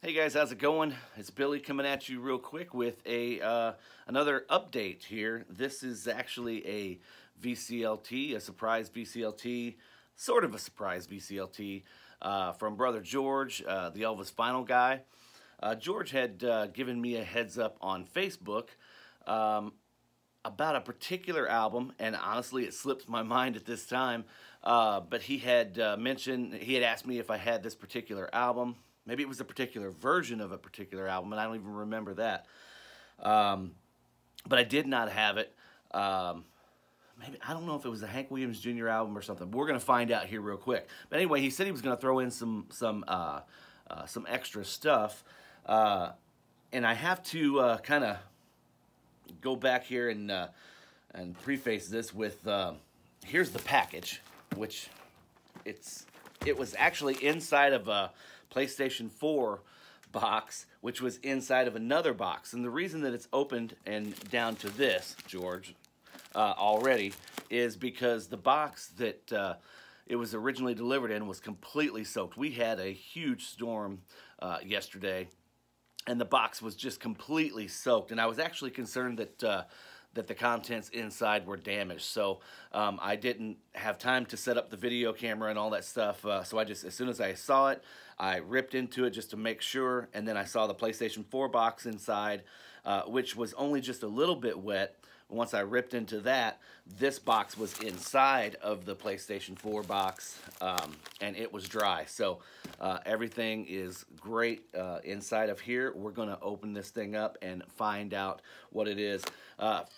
Hey guys, how's it going? It's Billy coming at you real quick with another update here. This is actually a VCLT, a surprise VCLT, sort of a surprise VCLT from Brother George, the Elvis Final guy. George had given me a heads up on Facebook about a particular album, and honestly, it slips my mind at this time. But he had he had asked me if I had this particular album. Maybe it was a particular version of a particular album, and I don't even remember that. But I did not have it. Maybe I don't know if it was a Hank Williams Jr. album or something. We're gonna find out here real quick. But anyway, he said he was gonna throw in some extra stuff, and I have to kind of go back here and preface this with here's the package, which it was actually inside of a PlayStation 4 box, which was inside of another box. And the reason that it's opened and down to this, George, already, is because the box that it was originally delivered in was completely soaked. We had a huge storm yesterday, and the box was just completely soaked. And I was actually concerned that the contents inside were damaged. So I didn't have time to set up the video camera and all that stuff. So I just, as soon as I saw it, I ripped into it just to make sure. And then I saw the PlayStation 4 box inside, which was only just a little bit wet. Once I ripped into that, this box was inside of the PlayStation 4 box, and it was dry. So everything is great inside of here. We're going to open this thing up and find out what it is.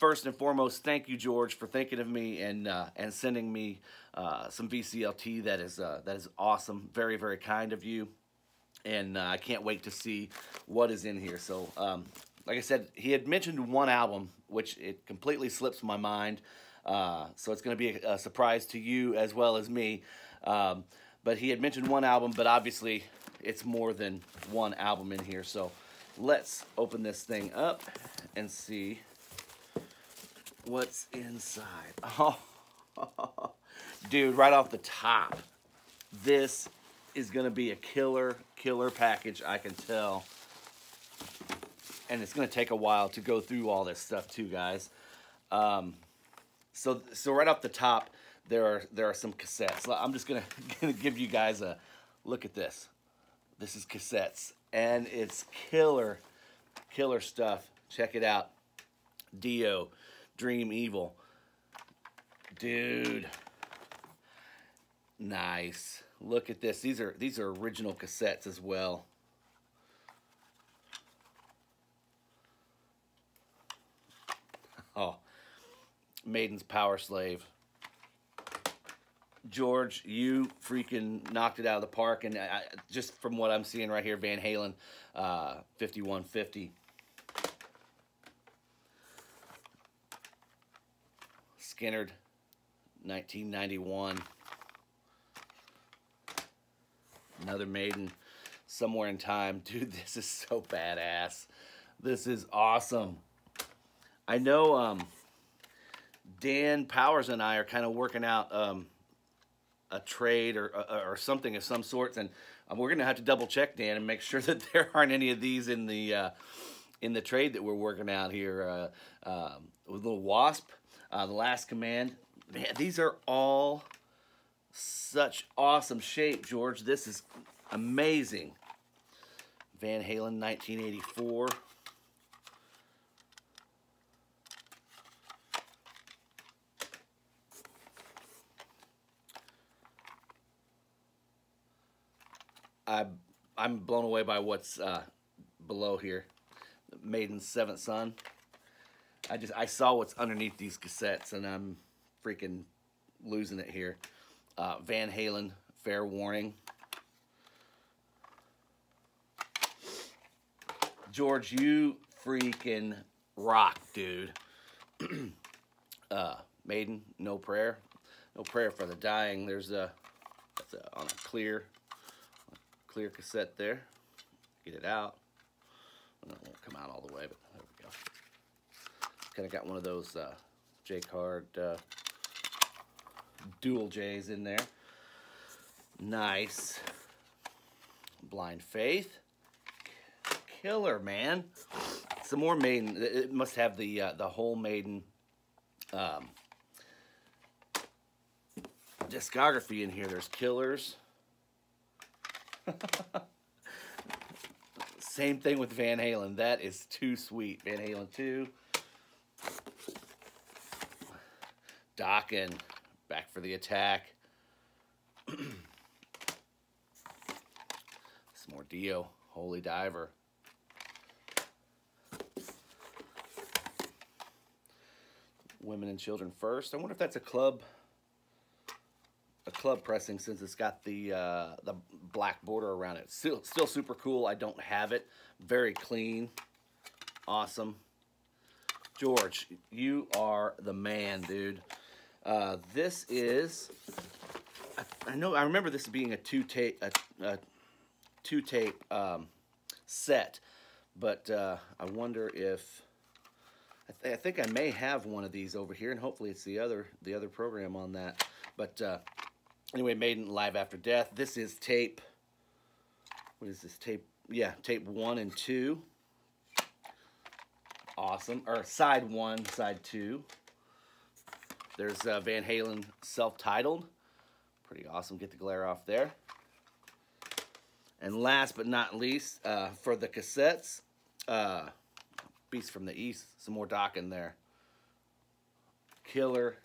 First and foremost, thank you, George, for thinking of me and sending me some VCLT. That is awesome. Very, very kind of you. And I can't wait to see what is in here. So, like I said, he had mentioned one album, which it completely slips my mind. So it's going to be a surprise to you as well as me. But he had mentioned one album, but obviously it's more than one album in here. So let's open this thing up and see what's inside. Oh, dude, right off the top, this is going to be a killer package, I can tell. And it's going to take a while to go through all this stuff too, guys. So right off the top, there are some cassettes. I'm just gonna give you guys a look at this. This is cassettes, and it's killer stuff. Check it out. Dio, Dream Evil, dude. Nice. Look at this. These are original cassettes as well. Oh, Maiden's Power Slave. George, you freaking knocked it out of the park. And just from what I'm seeing right here, Van Halen, 5150. Skinnerd, 1991. Another Maiden, Somewhere in Time. Dude, this is so badass. This is awesome. I know Dan Powers and I are kind of working out a trade or something of some sorts, and we're gonna have to double check, Dan, and make sure that there aren't any of these in the trade that we're working out here. With Little Wasp, The Last Command. Man, these are all such awesome shape, George. This is amazing. Van Halen, 1984. I'm blown away by what's below here. Maiden's Seventh Son. I saw what's underneath these cassettes, and I'm freaking losing it here. Van Halen, Fair Warning. George, you freaking rock, dude. Maiden, No Prayer. No Prayer for the Dying. That's on a clear cassette there. Get it out. It won't come out all the way, but there we go. Kind of got one of those J-card dual J's in there. Nice. Blind Faith. killer, man. Some more Maiden. It must have the whole Maiden discography in here. There's killers. Same thing with Van Halen. That is too sweet. Van Halen 2. Dokken, Back for the Attack. Some more Dio, Holy Diver. Women and Children First. I wonder if that's a club pressing, since it's got the black border around it. Still super cool. I don't have it. Very clean. Awesome. George, you are the man, dude. This is, I remember this being a two-tape set, but I wonder if, I think I may have one of these over here, and hopefully it's the other program on that. But anyway, Maiden Live After Death. This is tape, what is this, tape? Yeah, tape 1 and 2. Awesome. Or side 1, side 2. There's Van Halen self-titled. Pretty awesome. Get the glare off there. And last but not least, for the cassettes, Beast from the East. Some more Dokken there. Killer.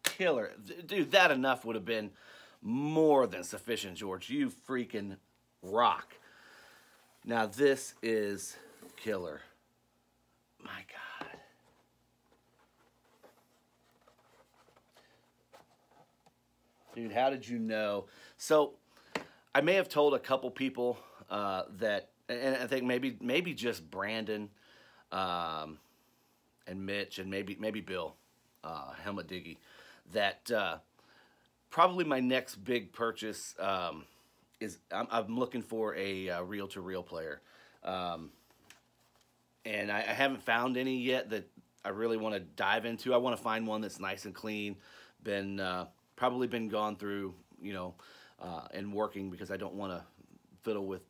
Killer. Dude, that enough would have been more than sufficient, George. You freaking rock. Now this is killer. My God. Dude, how did you know? So, I may have told a couple people that, and I think maybe just Brandon and Mitch and maybe Bill, Helmut Diggy, that probably my next big purchase is I'm looking for a reel-to-reel player. And I haven't found any yet that I really want to dive into. I want to find one that's nice and clean, probably been gone through, you know, and working, because I don't want to fiddle with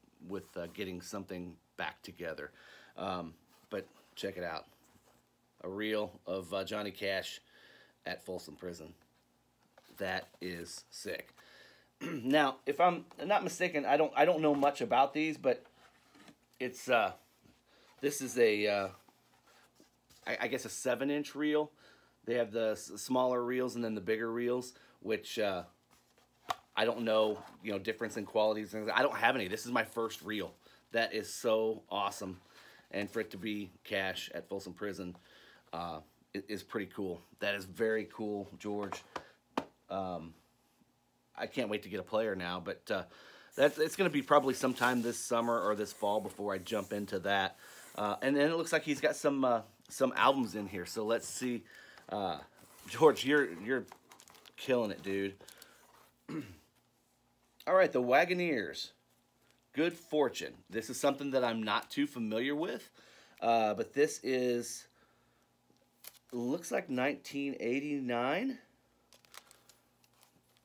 getting something back together. But check it out, a reel of Johnny Cash at Folsom Prison. That is sick. Now, if I'm not mistaken, I don't know much about these, but it's this is a I guess a 7-inch reel. They have the smaller reels and then the bigger reels, which I don't know, you know, difference in qualities. I don't have any. This is my first reel. That is so awesome, and for it to be Cash at Folsom Prison is pretty cool. That is very cool, George. I can't wait to get a player now, but it's going to be probably sometime this summer or this fall before I jump into that. And then it looks like he's got some albums in here. So let's see. George, you're killing it, dude. All right, the Wagoneers. Good Fortune. This is something that I'm not too familiar with, but this is, looks like 1989.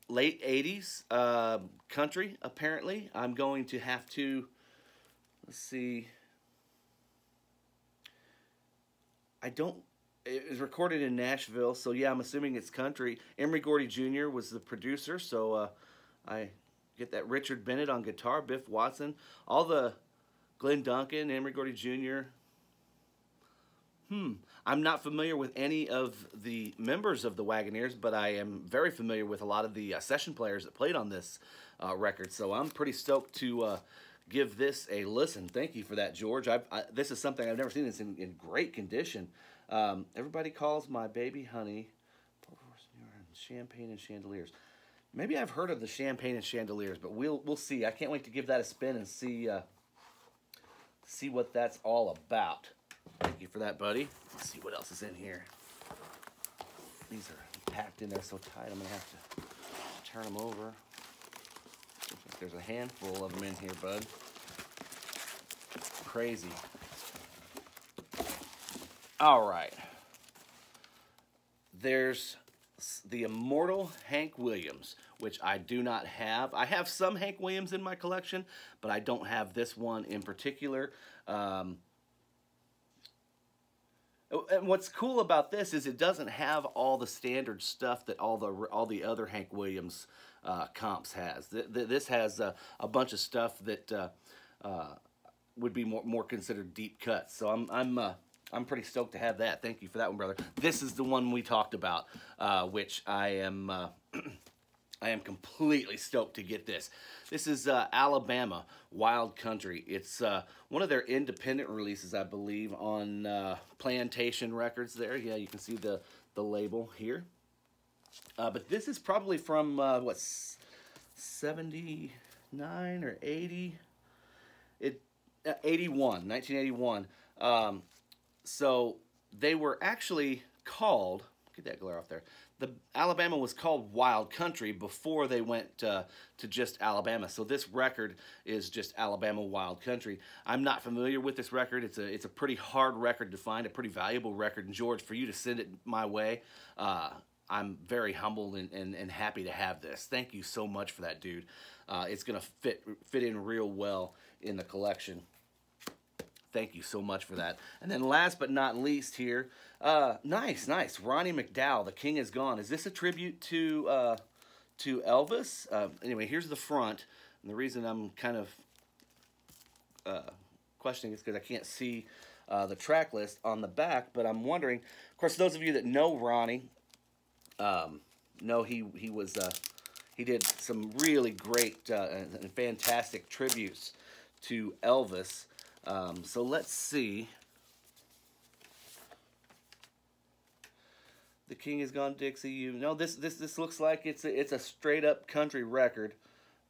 Late 80s country, apparently. I'm going to have to, let's see. It was recorded in Nashville, so yeah, I'm assuming it's country. Emery Gordy Jr. was the producer, so I get that. Richard Bennett on guitar, Biff Watson, all the Glenn Duncan, Emery Gordy Jr. I'm not familiar with any of the members of the Wagoneers, but I am very familiar with a lot of the session players that played on this record, so I'm pretty stoked to give this a listen. Thank you for that, George. This is something I've never seen. It's in great condition. Everybody calls my baby honey. Champagne and Chandeliers. Maybe I've heard of the Champagne and Chandeliers, but we'll see. I can't wait to give that a spin and see what that's all about. Thank you for that, buddy. Let's see what else is in here. These are packed in there so tight, I'm going to have to turn them over. Looks like there's a handful of them in here, bud. Crazy. All right. There's the immortal Hank Williams. which I do not have. I have some Hank Williams in my collection, but I don't have this one in particular. And what's cool about this is it doesn't have all the standard stuff that all the other Hank Williams comps has. This has a bunch of stuff that would be more considered deep cuts. So I'm pretty stoked to have that. Thank you for that one, brother. This is the one we talked about, which I am I am completely stoked to get this. This is Alabama Wild Country. It's one of their independent releases, I believe, on Plantation Records there. Yeah, you can see the label here. But this is probably from, what, 79 or 80? 1981. So they were actually called, get that glare off there, Alabama was called Wild Country before they went to just Alabama. So this record is just Alabama Wild Country. I'm not familiar with this record. It's a pretty hard record to find, a pretty valuable record. And George, for you to send it my way, I'm very humbled and happy to have this. Thank you so much for that, dude. It's gonna fit in real well in the collection. Thank you so much for that. And then last but not least here, nice. Ronnie McDowell, The King Is Gone. Is this a tribute to Elvis? Anyway, here's the front. And the reason I'm kind of questioning is because I can't see the track list on the back. But I'm wondering, of course, those of you that know Ronnie, know he did some really great and fantastic tributes to Elvis. So let's see. The King Is Gone, Dixie. You know, this looks like it's a straight up country record.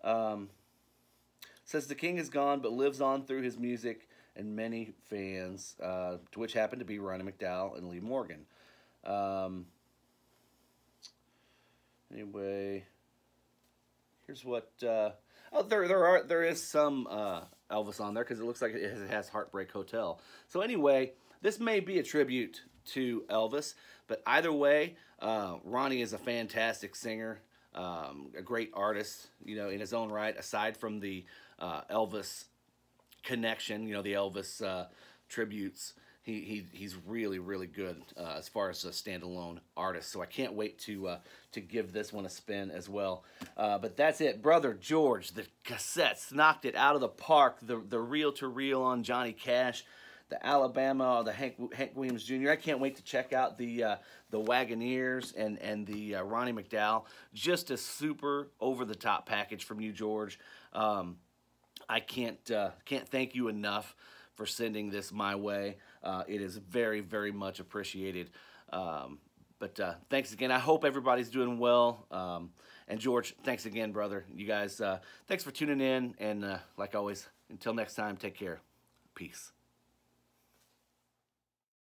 Says the King is gone, but lives on through his music and many fans, to which happen to be Ronnie McDowell and Lee Morgan. Anyway, here's what. Oh, there is some Elvis on there because it looks like it has Heartbreak Hotel. So anyway, this may be a tribute to Elvis, but either way, Ronnie is a fantastic singer, a great artist, you know, in his own right. Aside from the Elvis connection, you know, the Elvis tributes, he's really good as far as a standalone artist. So I can't wait to give this one a spin as well. But that's it, brother George. The cassettes knocked it out of the park. The reel-to-reel on Johnny Cash, the Alabama, the Hank Williams Jr. I can't wait to check out the Wagoneers and the Ronnie McDowell. Just a super over-the-top package from you, George. I can't thank you enough for sending this my way. It is very much appreciated. But thanks again. I hope everybody's doing well. And George, thanks again, brother. You guys, thanks for tuning in. And like always, until next time, take care. Peace.